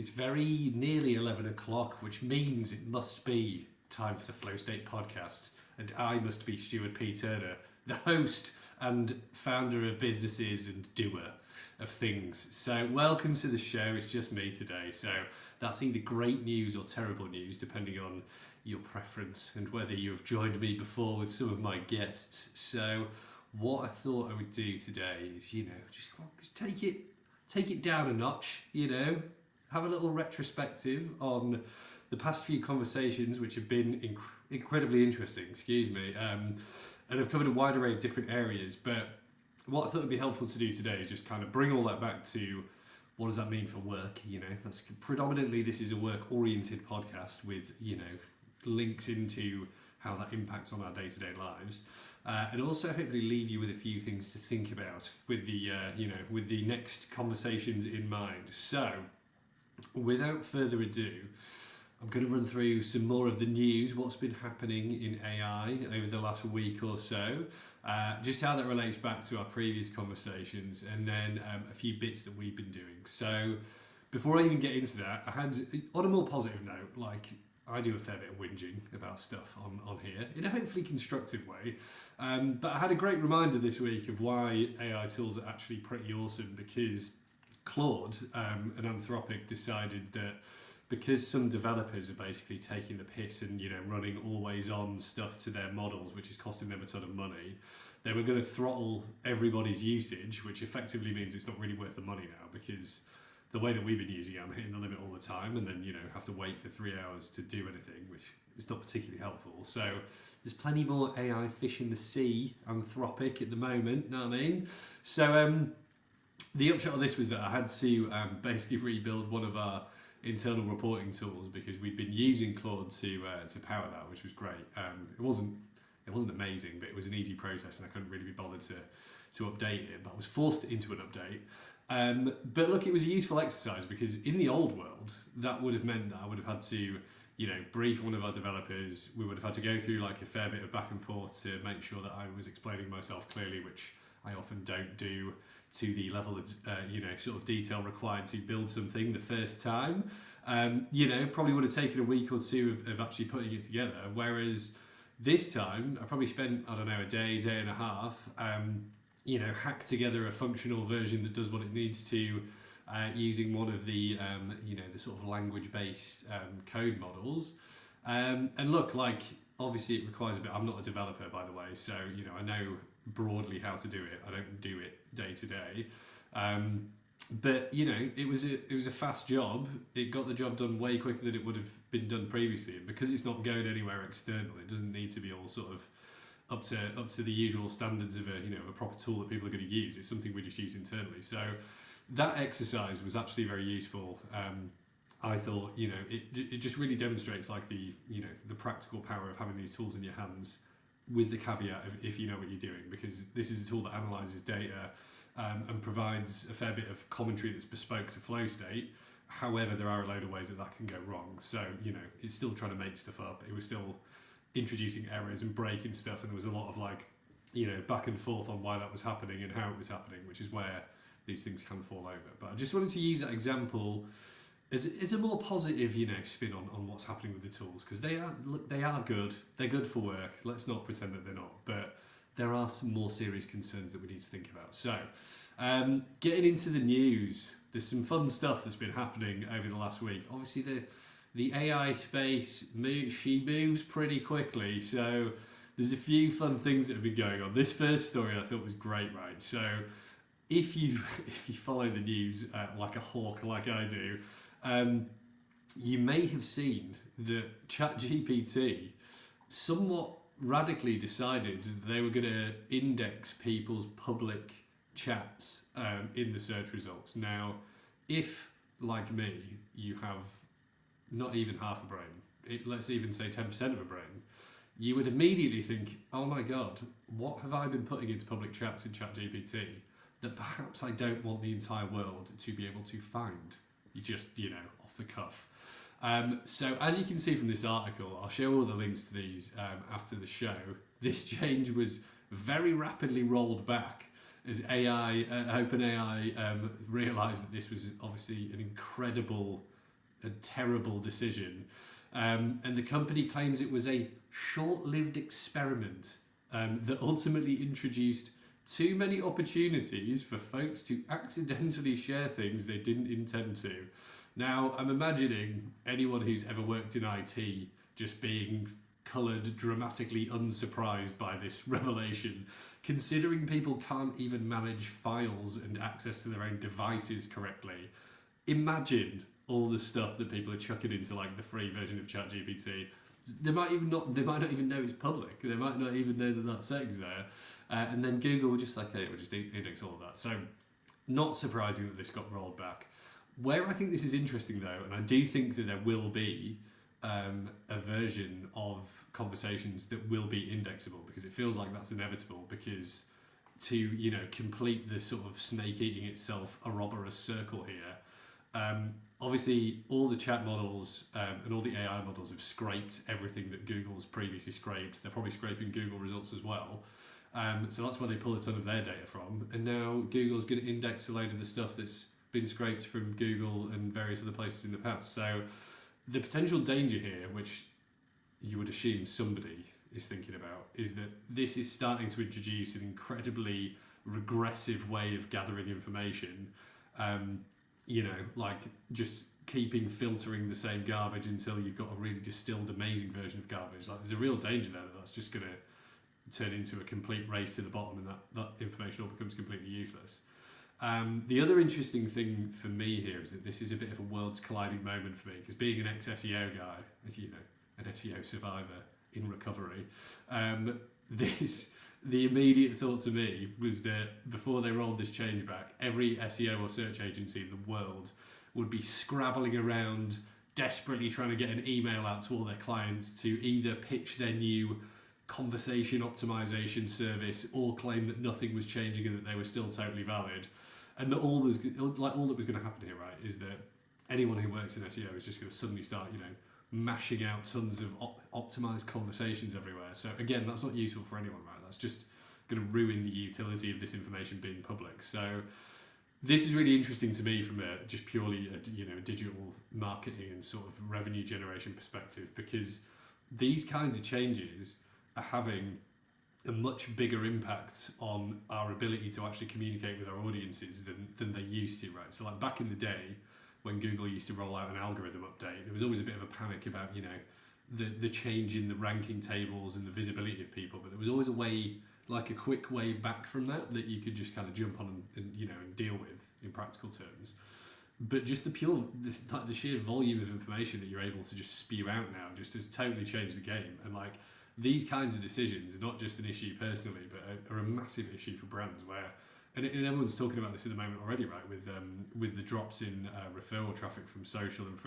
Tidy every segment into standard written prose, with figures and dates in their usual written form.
It's very nearly 11 o'clock, which means it must be time for the Flow State podcast. And I must be Stuart P. Turner, the host and founder of businesses and doer of things. So welcome to the show. It's just me today. So that's either great news or terrible news, depending on your preference and whether you've joined me before with some of my guests. So what I thought I would do today is, just take it down a notch, have a little retrospective on the past few conversations, which have been incredibly interesting, and I've covered a wide array of different areas. But what I thought would be helpful to do today is just kind of bring all that back to what does that mean for work. That's predominantly, this is a work-oriented podcast with links into how that impacts on our day-to-day lives, and also hopefully leave you with a few things to think about with the next conversations in mind. So without further ado, I'm going to run through some more of the news, what's been happening in AI over the last week or so, just how that relates back to our previous conversations, and then a few bits that we've been doing. So before I even get into that, I had, on a more positive note, I do a fair bit of whinging about stuff on here in a hopefully constructive way. But I had a great reminder this week of why AI tools are actually pretty awesome, because Claude and Anthropic decided that because some developers are basically taking the piss and running always on stuff to their models, which is costing them a ton of money, they were going to throttle everybody's usage, which effectively means it's not really worth the money now, because the way that we've been using it, I'm hitting the limit all the time, and then have to wait for 3 hours to do anything, which is not particularly helpful. So there's plenty more AI fish in the sea, Anthropic, at the moment, know what I mean? So the upshot of this was that I had to basically rebuild one of our internal reporting tools, because we'd been using Claude to power that, which was great. It wasn't amazing, but it was an easy process, and I couldn't really be bothered to update it, but I was forced into an update. But look, it was a useful exercise, because in the old world, that would have meant that I would have had to, brief one of our developers. We would have had to go through a fair bit of back and forth to make sure that I was explaining myself clearly, which I often don't do to the level of, sort of detail required to build something the first time. Probably would have taken a week or two of actually putting it together. Whereas this time, I probably spent, a day and a half, hack together a functional version that does what it needs to, using one of the the sort of language-based code models. And look, obviously it requires a bit. I'm not a developer, by the way, so I know broadly how to do it. I don't do it day to day, but it was a fast job. It got the job done way quicker than it would have been done previously, and because it's not going anywhere external, it doesn't need to be all sort of up to the usual standards of a proper tool that people are going to use. It's something we just use internally. So that exercise was actually very useful. I thought it just really demonstrates the practical power of having these tools in your hands, with the caveat of if you know what you're doing, because this is a tool that analyzes data and provides a fair bit of commentary that's bespoke to flow state. However, there are a load of ways that can go wrong. So it's still trying to make stuff up. It was still introducing errors and breaking stuff, and there was a lot of back and forth on why that was happening and how it was happening, which is where these things can fall over. But I just wanted to use that example as a more positive spin on what's happening with the tools, because they are good. They're good for work. Let's not pretend that they're not, but there are some more serious concerns that we need to think about. So getting into the news, there's some fun stuff that's been happening over the last week. Obviously the AI space moves pretty quickly, so there's a few fun things that have been going on. This first story I thought was great, right? So if you follow the news like a hawk, like I do, you may have seen that ChatGPT somewhat radically decided that they were going to index people's public chats in the search results. Now, if, like me, you have not even half a brain, let's even say 10% of a brain, you would immediately think, oh my God, what have I been putting into public chats in ChatGPT that perhaps I don't want the entire world to be able to find? You just, off the cuff. So as you can see from this article, I'll share all the links to these after the show. This change was very rapidly rolled back as OpenAI realised that this was obviously an incredible a terrible decision. And the company claims it was a short-lived experiment that ultimately introduced too many opportunities for folks to accidentally share things they didn't intend to. Now, I'm imagining anyone who's ever worked in IT just being coloured dramatically unsurprised by this revelation, considering people can't even manage files and access to their own devices correctly. Imagine all the stuff that people are chucking into like the free version of ChatGPT. They might not even know it's public. They might not even know that setting's there. And then Google will just like, hey, we'll just index all of that. So not surprising that this got rolled back. Where I think this is interesting though, and I do think that there will be a version of conversations that will be indexable, because it feels like that's inevitable, because to, you know, complete the sort of snake eating itself Ouroboros circle here, obviously all the chat models and all the AI models have scraped everything that Google's previously scraped. They're probably scraping Google results as well. So that's where they pull a ton of their data from. And now Google's going to index a load of the stuff that's been scraped from Google and various other places in the past. So the potential danger here, which you would assume somebody is thinking about, is that this is starting to introduce an incredibly regressive way of gathering information. You know, like just filtering the same garbage until you've got a really distilled, amazing version of garbage. Like, there's a real danger there that that's just going to turn into a complete race to the bottom, and that information all becomes completely useless. The other interesting thing for me here is that this is a bit of a worlds colliding moment for me, because being an ex-SEO guy, as you know, an SEO survivor in recovery, the immediate thought to me was that before they rolled this change back, every SEO or search agency in the world would be scrabbling around, desperately trying to get an email out to all their clients to either pitch their new conversation optimization service or claim that nothing was changing and that they were still totally valid. And that all that was going to happen here, right, is that anyone who works in SEO is just going to suddenly start, you know, mashing out tons of optimized conversations everywhere. So again, that's not useful for anyone, right? That's just going to ruin the utility of this information being public. So this is really interesting to me from a just purely a digital marketing and sort of revenue generation perspective, because these kinds of changes are having a much bigger impact on our ability to actually communicate with our audiences than they used to, right? So like back in the day, when Google used to roll out an algorithm update, there was always a bit of a panic about, you know, the change in the ranking tables and the visibility of people, but there was always a way, like a quick way back from that you could just kind of jump on and you know, and deal with in practical terms. But just the sheer volume of information that you're able to just spew out now just has totally changed the game. And like, these kinds of decisions are not just an issue personally, but are a massive issue for brands and everyone's talking about this at the moment already, right? With the drops in referral traffic from social and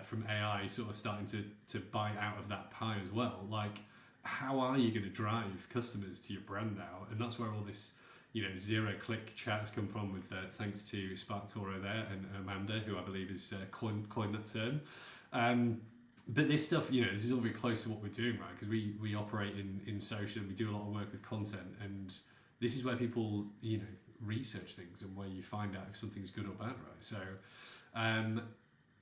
from AI sort of starting to bite out of that pie as well. Like, how are you going to drive customers to your brand now? And that's where all this, you know, zero-click chat has come from. With thanks to SparkToro there and Amanda, who I believe is coined that term. But this stuff, you know, this is all very close to what we're doing, right? Because we operate in social, and we do a lot of work with content, and this is where people, you know, research things and where you find out if something's good or bad, right? So,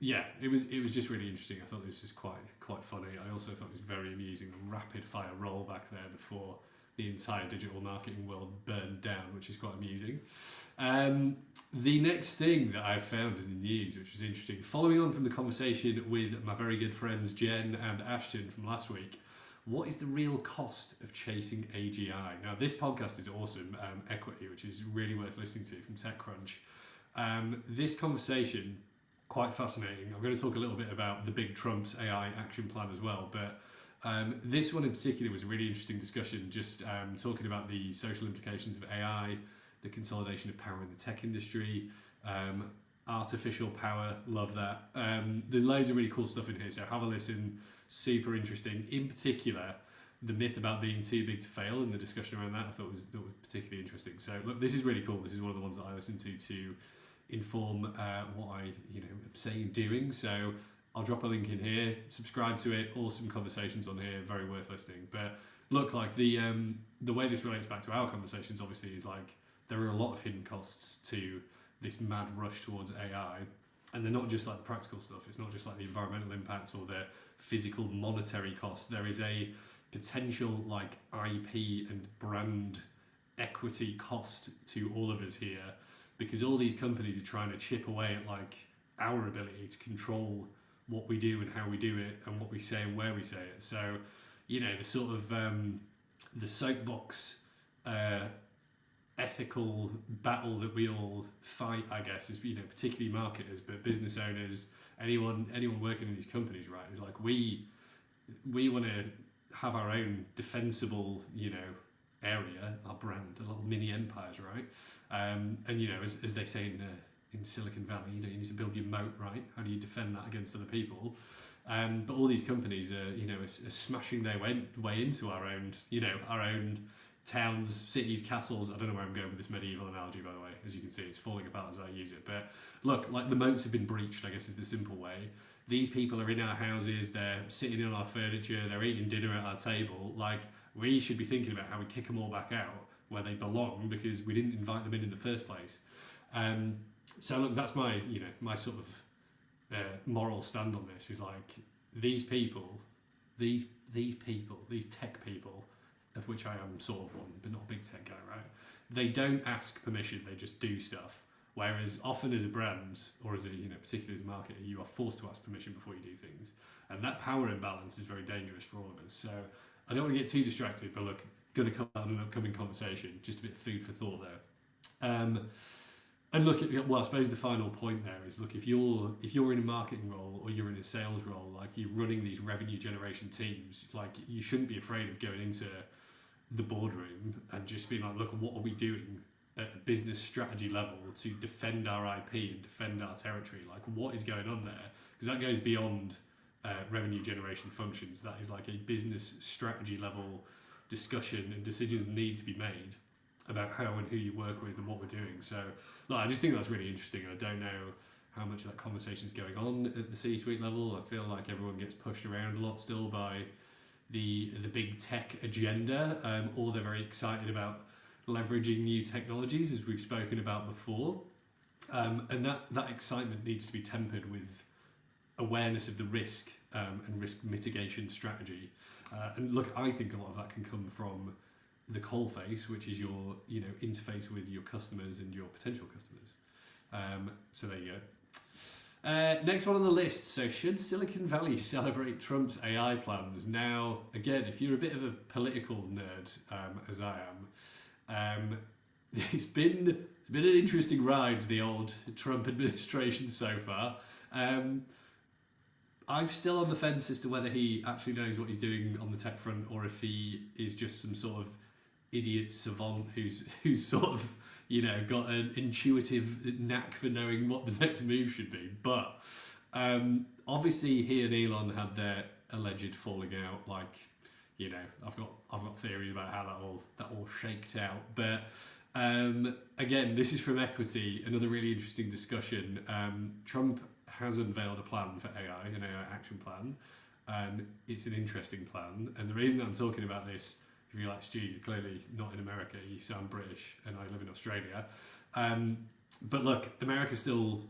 yeah, it was just really interesting. I thought this was quite funny. I also thought it was very amusing, the rapid fire rollback there before the entire digital marketing world burned down, which is quite amusing. The next thing that I found in the news, which was interesting, following on from the conversation with my very good friends Jen and Ashton from last week, what is the real cost of chasing AGI? Now, this podcast is awesome, Equity, which is really worth listening to from TechCrunch. This conversation, quite fascinating. I'm going to talk a little bit about the big Trump's AI action plan as well, but this one in particular was a really interesting discussion, just talking about the social implications of AI, the consolidation of power in the tech industry, artificial power, love that. There's loads of really cool stuff in here, so have a listen, super interesting. In particular, the myth about being too big to fail and the discussion around that I thought was particularly interesting. So look, this is really cool. This is one of the ones that I listen to inform what I am saying and doing. So I'll drop a link in here, subscribe to it, awesome conversations on here, very worth listening. But look, like the way this relates back to our conversations obviously is like, there are a lot of hidden costs to this mad rush towards AI. and they're not just like the practical stuff. It's not just like the environmental impacts or the physical monetary cost. There is a potential like IP and brand equity cost to all of us here, because all these companies are trying to chip away at like our ability to control what we do and how we do it and what we say and where we say it. So, you know, the sort of the soapbox ethical battle that we all fight, I guess, is, you know, particularly marketers, but business owners, anyone working in these companies, right? Is like we want to have our own defensible, you know, area, our brand, a little mini empires, right? And you know, as they say in Silicon Valley, you know, you need to build your moat, right? How do you defend that against other people? But all these companies are, you know, are smashing their way into our own, you know, our own towns, cities, castles. I don't know where I'm going with this medieval analogy, by the way. As you can see, it's falling apart as I use it. But look, like the moats have been breached, I guess is the simple way. These people are in our houses, they're sitting in our furniture, they're eating dinner at our table. Like, we should be thinking about how we kick them all back out where they belong, because we didn't invite them in the first place. So look, that's my, you know, my sort of moral stand on this is like, these people, these tech people, of which I am sort of one, but not a big tech guy, right? They don't ask permission, they just do stuff. Whereas often as a brand, or as a, you know, particularly as a marketer, you are forced to ask permission before you do things. And that power imbalance is very dangerous for all of us. So I don't want to get too distracted, but look, going to come out in an upcoming conversation, just a bit of food for thought there. And look, well, I suppose the final point there is, look, if you're in a marketing role or you're in a sales role, like you're running these revenue generation teams, like you shouldn't be afraid of going into the boardroom and just being like, look, what are we doing at a business strategy level to defend our IP and defend our territory? Like, what is going on there? Because that goes beyond revenue generation functions. That is like a business strategy level discussion, and decisions need to be made about how and who you work with and what we're doing. So, look, I just think that's really interesting. I don't know how much of that conversation is going on at the C-suite level. I feel like everyone gets pushed around a lot still by the big tech agenda, or they're very excited about leveraging new technologies, as we've spoken about before. And that excitement needs to be tempered with awareness of the risk and risk mitigation strategy. And look, I think a lot of that can come from the coalface, which is your, you know, interface with your customers and your potential customers. So there you go. Next one on the list. So, should Silicon Valley celebrate Trump's AI plans? Now, again, if you're a bit of a political nerd, as I am, it's been an interesting ride, the old Trump administration so far. I'm still on the fence as to whether he actually knows what he's doing on the tech front, or if he is just some sort of idiot savant who's sort of, you know, got an intuitive knack for knowing what the next move should be. But obviously he and Elon had their alleged falling out. Like, you know, I've got theories about how that all shaked out. But again, this is from Equity, another really interesting discussion. Trump has unveiled a plan for AI, an AI action plan. It's an interesting plan, and the reason I'm talking about this, if you're like Stu, you're clearly not in America, you sound British, and I live in Australia. But look, America still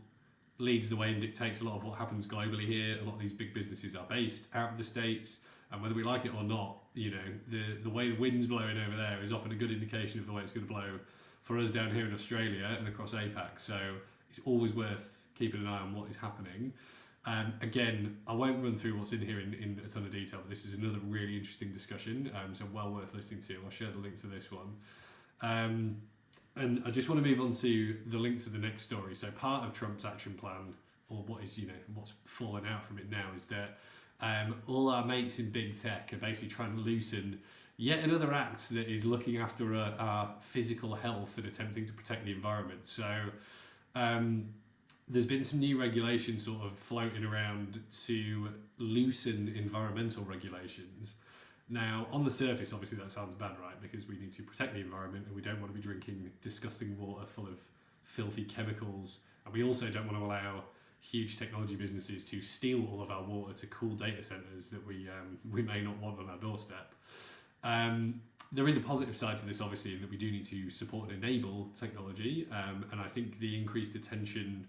leads the way and dictates a lot of what happens globally here. A lot of these big businesses are based out of the States, and whether we like it or not, you know, the way the wind's blowing over there is often a good indication of the way it's going to blow for us down here in Australia and across APAC. So it's always worth keeping an eye on what is happening. Again, I won't run through what's in here in a ton of detail, but this was another really interesting discussion, so well worth listening to. I'll share the link to this one. And I just want to move on to the link to the next story. So part of Trump's action plan, or what is, you know, what's fallen out from it now, is that all our mates in big tech are basically trying to loosen yet another act that is looking after our physical health and attempting to protect the environment. So there's been some new regulations sort of floating around to loosen environmental regulations. Now, on the surface, obviously that sounds bad, right? Because we need to protect the environment and we don't want to be drinking disgusting water full of filthy chemicals. And we also don't want to allow huge technology businesses to steal all of our water to cool data centers that we may not want on our doorstep. There is a positive side to this, obviously, in that we do need to support and enable technology. And I think the increased attention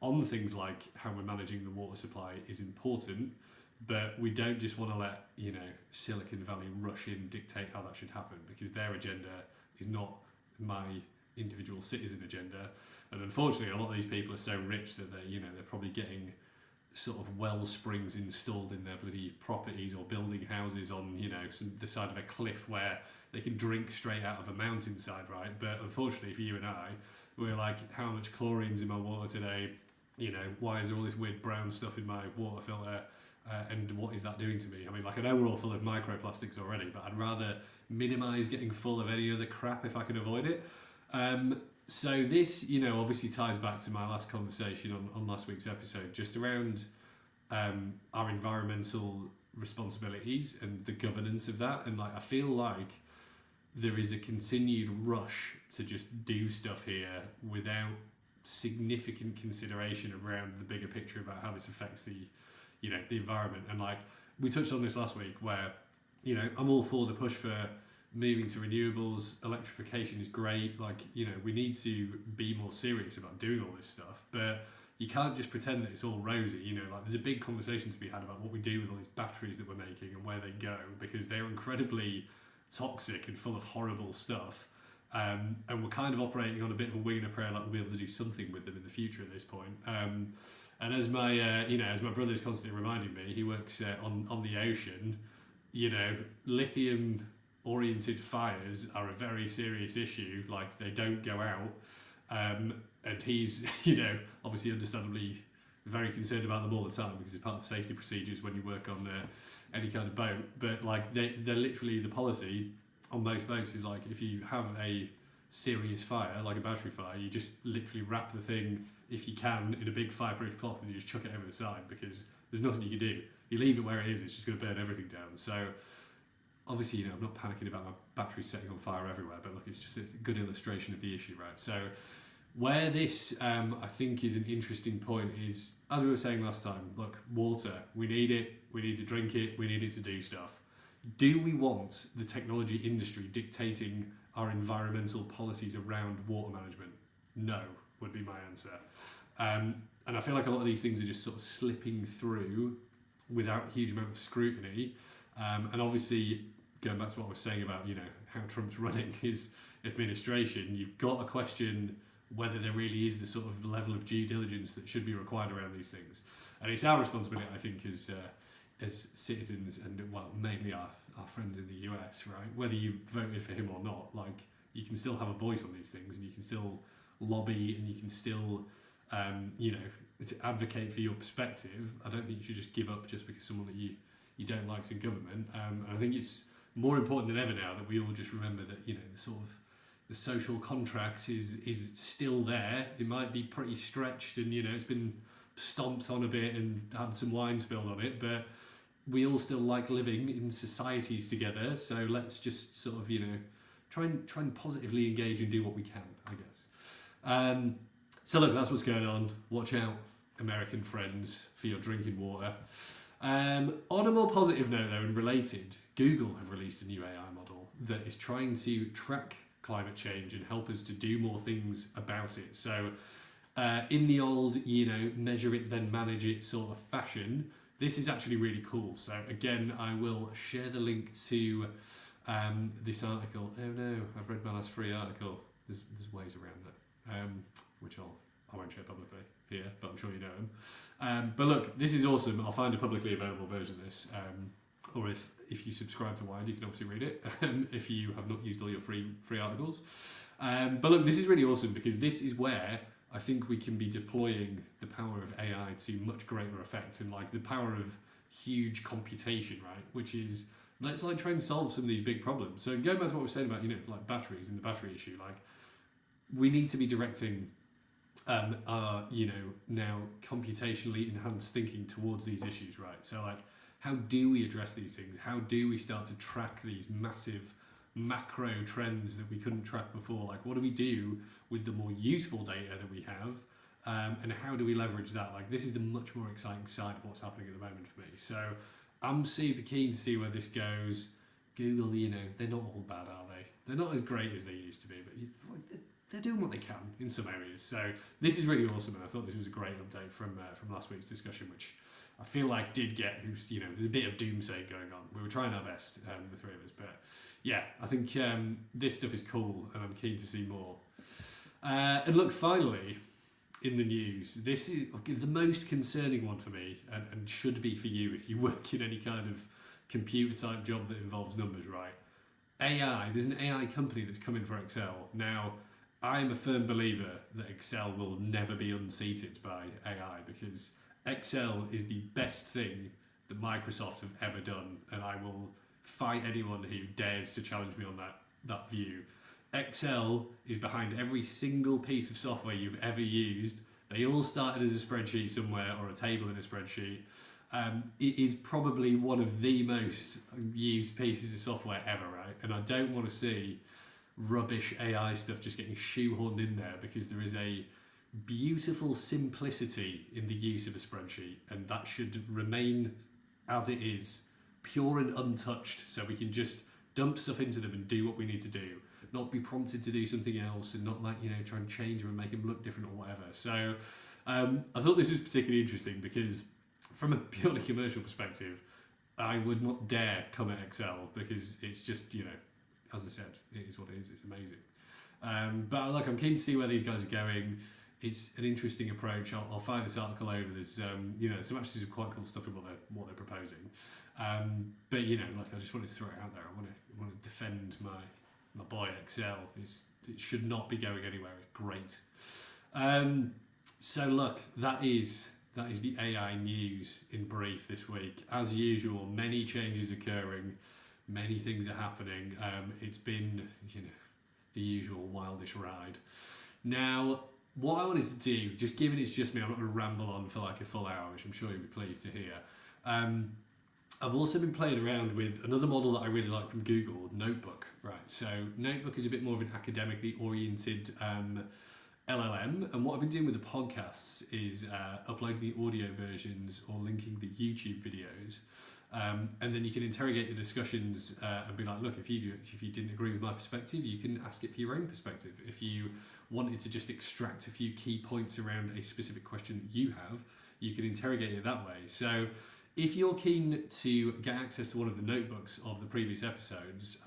on things like how we're managing the water supply is important, but we don't just want to let, you know, Silicon Valley rush in, dictate how that should happen, because their agenda is not my individual citizen agenda. And unfortunately, a lot of these people are so rich that they're probably getting sort of well springs installed in their bloody properties, or building houses on, you know, the side of a cliff where they can drink straight out of a mountainside, right? But unfortunately for you and I, we're like, how much chlorine's in my water today? You know, why is there all this weird brown stuff in my water filter? And what is that doing to me? I mean, like, I know we're all full of microplastics already, but I'd rather minimise getting full of any other crap if I can avoid it. So this, you know, obviously ties back to my last conversation on last week's episode, just around our environmental responsibilities and the governance of that. And like, I feel like there is a continued rush to just do stuff here without significant consideration around the bigger picture about how this affects the environment. And like, we touched on this last week, where, you know, I'm all for the push for moving to renewables. Electrification is great. Like, you know, we need to be more serious about doing all this stuff, but you can't just pretend that it's all rosy. You know, like, there's a big conversation to be had about what we do with all these batteries that we're making and where they go, because they're incredibly toxic and full of horrible stuff. And we're kind of operating on a bit of a wing and a prayer, like we'll be able to do something with them in the future at this point. And as my as my brother's constantly reminding me, he works on the ocean. You know, lithium-oriented fires are a very serious issue. Like, they don't go out, and he's, you know, obviously understandably very concerned about them all the time, because it's part of safety procedures when you work on any kind of boat. But like, they're literally, the policy on most boats is like, if you have a serious fire, like a battery fire, you just literally wrap the thing, if you can, in a big fireproof cloth, and you just chuck it over the side, because there's nothing you can do. You leave it where it is, it's just going to burn everything down. So obviously, you know, I'm not panicking about my batteries setting on fire everywhere, but look, it's just a good illustration of the issue, right? So where this, I think, is an interesting point is, as we were saying last time, look, water, we need it, we need to drink it, we need it to do stuff. Do we want the technology industry dictating our environmental policies around water management? No, would be my answer. And I feel like a lot of these things are just sort of slipping through without a huge amount of scrutiny. And obviously, going back to what I was saying about, you know, how Trump's running his administration, you've got to question whether there really is the sort of level of due diligence that should be required around these things. And it's our responsibility, I think, as citizens, and well, mainly our friends in the US, right? Whether you voted for him or not, like, you can still have a voice on these things, and you can still lobby, and you can still, you know, to advocate for your perspective. I don't think you should just give up just because someone that you don't like's in government. And I think it's more important than ever now that we all just remember that, you know, the sort of the social contract is still there. It might be pretty stretched, and, you know, it's been stomped on a bit and had some wine spilled on it, but we all still like living in societies together. So let's just sort of, you know, try and positively engage and do what we can, I guess. So look, that's what's going on. Watch out, American friends, for your drinking water. On a more positive note, though, and related, Google have released a new AI model that is trying to track climate change and help us to do more things about it. So in the old, you know, measure it then manage it sort of fashion, this is actually really cool. So again, I will share the link to this article. Oh no, I've read my last free article. There's ways around it, which I won't share publicly here, but I'm sure you know them. But look, this is awesome. I'll find a publicly available version of this, or if you subscribe to Wired, you can obviously read it. If you have not used all your free articles, but look, this is really awesome, because this is where I think we can be deploying the power of AI to much greater effect, and like the power of huge computation, right? Which is, let's like try and solve some of these big problems. So going back to what we were saying about, you know, like batteries and the battery issue, like, we need to be directing our, you know, now computationally enhanced thinking towards these issues, right? So like, how do we address these things? How do we start to track these massive macro trends that we couldn't track before? Like, what do we do with the more useful data that we have, and how do we leverage that? Like, this is the much more exciting side of what's happening at the moment for me. So I'm super keen to see where this goes. Google, you know, they're not all bad, are they? They're not as great as they used to be, but they're doing what they can in some areas. So this is really awesome, and I thought this was a great update from last week's discussion, which I feel like did get, there's a bit of doomsday going on. We were trying our best, the three of us, but yeah, I think this stuff is cool, and I'm keen to see more. And look, finally, in the news, this is the most concerning one for me, and should be for you if you work in any kind of computer type job that involves numbers, right? AI, there's an AI company that's coming for Excel. Now, I'm a firm believer that Excel will never be unseated by AI, because Excel is the best thing that Microsoft have ever done, and I will fight anyone who dares to challenge me on that view. Excel is behind every single piece of software you've ever used. They all started as a spreadsheet somewhere, or a table in a spreadsheet. It is probably one of the most used pieces of software ever, right? And I don't want to see rubbish AI stuff just getting shoehorned in there, because there is a beautiful simplicity in the use of a spreadsheet, and that should remain as it is, pure and untouched, so we can just dump stuff into them and do what we need to do, not be prompted to do something else, and not try and change them and make them look different or whatever. So I thought this was particularly interesting, because from a purely commercial perspective, I would not dare come at Excel, because it's just, as I said, it is what it is. It's amazing. But look, I'm keen to see where these guys are going. It's an interesting approach. I'll fire this article over. There's some actually some quite cool stuff in what they're proposing. But look, I just wanted to throw it out there. I want to defend my boy Excel. It should not be going anywhere. It's great. So look, that is the AI news in brief this week. As usual, many changes occurring, many things are happening. It's been the usual wildish ride. Now, what I wanted to do, just given it's just me, I'm not going to ramble on for like a full hour, which I'm sure you'll be pleased to hear. I've also been playing around with another model that I really like from Google, Notebook. Right, so Notebook is a bit more of an academically oriented LLM, and what I've been doing with the podcasts is uploading the audio versions or linking the YouTube videos, and then you can interrogate the discussions and be like, look, if you didn't agree with my perspective, you can ask it for your own perspective. If you wanted to just extract a few key points around a specific question that you have, you can interrogate it that way. So if you're keen to get access to one of the notebooks of the previous episodes,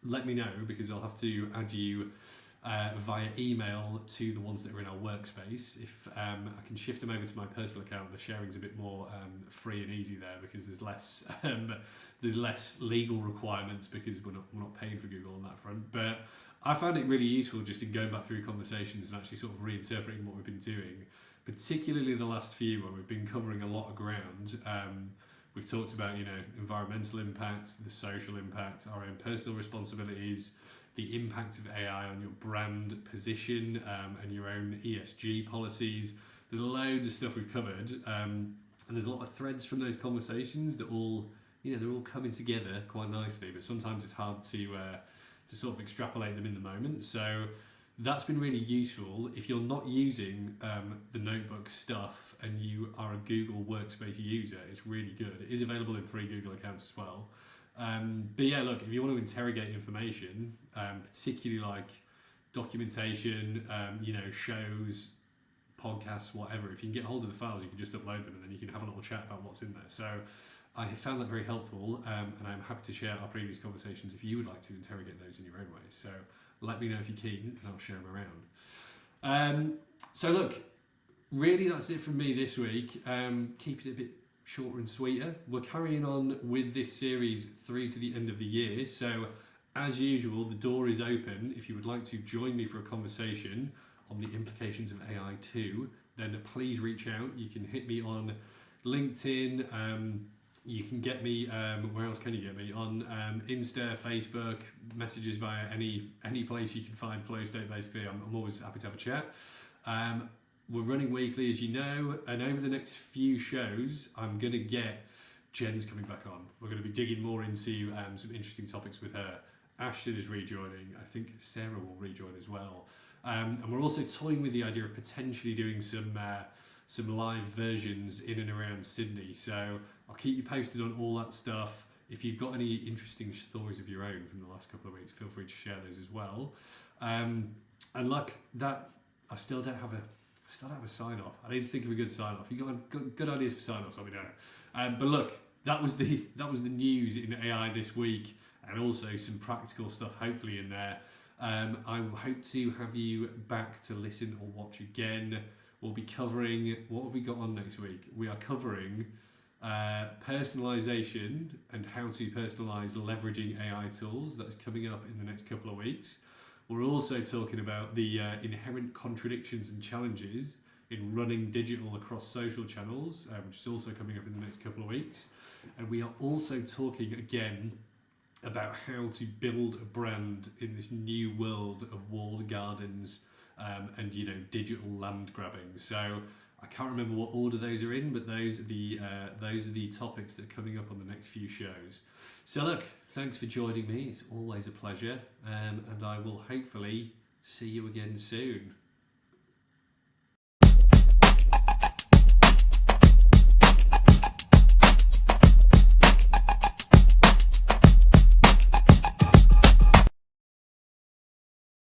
let me know, because I'll have to add you via email to the ones that are in our workspace. If I can shift them over to my personal account, the sharing's a bit more free and easy there, because there's less legal requirements, because we're not paying for Google on that front. But I found it really useful just in going back through conversations and actually sort of reinterpreting what we've been doing, particularly the last few, where we've been covering a lot of ground. We've talked about environmental impact, the social impact, our own personal responsibilities, the impact of AI on your brand position, and your own ESG policies. There's loads of stuff we've covered, and there's a lot of threads from those conversations that all, they're all coming together quite nicely, but sometimes it's hard to sort of extrapolate them in the moment. So that's been really useful. If you're not using the notebook stuff and you are a Google Workspace user, it's really good. It is available in free Google accounts as well. But yeah, look, if you want to interrogate information, particularly like documentation, shows, podcasts, whatever, if you can get hold of the files, you can just upload them, and then you can have a little chat about what's in there. So I have found that very helpful, and I'm happy to share our previous conversations if you would like to interrogate those in your own way. So let me know if you're keen, and I'll share them around. So look, really that's it from me this week. Keeping it a bit shorter and sweeter. We're carrying on with this series through to the end of the year. So as usual, the door is open. If you would like to join me for a conversation on the implications of AI too, then please reach out. You can hit me on LinkedIn. You can get me, where else can you get me? On Insta, Facebook, messages via any place you can find Flow State, basically. I'm always happy to have a chat. We're running weekly, as you know, and over the next few shows, I'm going to get Jen's coming back on. We're going to be digging more into some interesting topics with her. Ashton is rejoining. I think Sarah will rejoin as well. And we're also toying with the idea of potentially doing some live versions in and around Sydney. So I'll keep you posted on all that stuff. If you've got any interesting stories of your own from the last couple of weeks, feel free to share those as well. And like that, I still don't have a sign off. I need to think of a good sign off. You got good ideas for sign offs? Let me know. But look, that was the news in AI this week, and also some practical stuff hopefully in there. I will hope to have you back to listen or watch again. We'll be covering, what have we got on next week? We are covering personalization and how to personalize leveraging AI tools. That's coming up in the next couple of weeks. We're also talking about the inherent contradictions and challenges in running digital across social channels, which is also coming up in the next couple of weeks. And we are also talking again about how to build a brand in this new world of walled gardens and digital land grabbing. So I can't remember what order those are in, but those are the topics that are coming up on the next few shows. So look, thanks for joining me. It's always a pleasure, and I will hopefully see you again soon.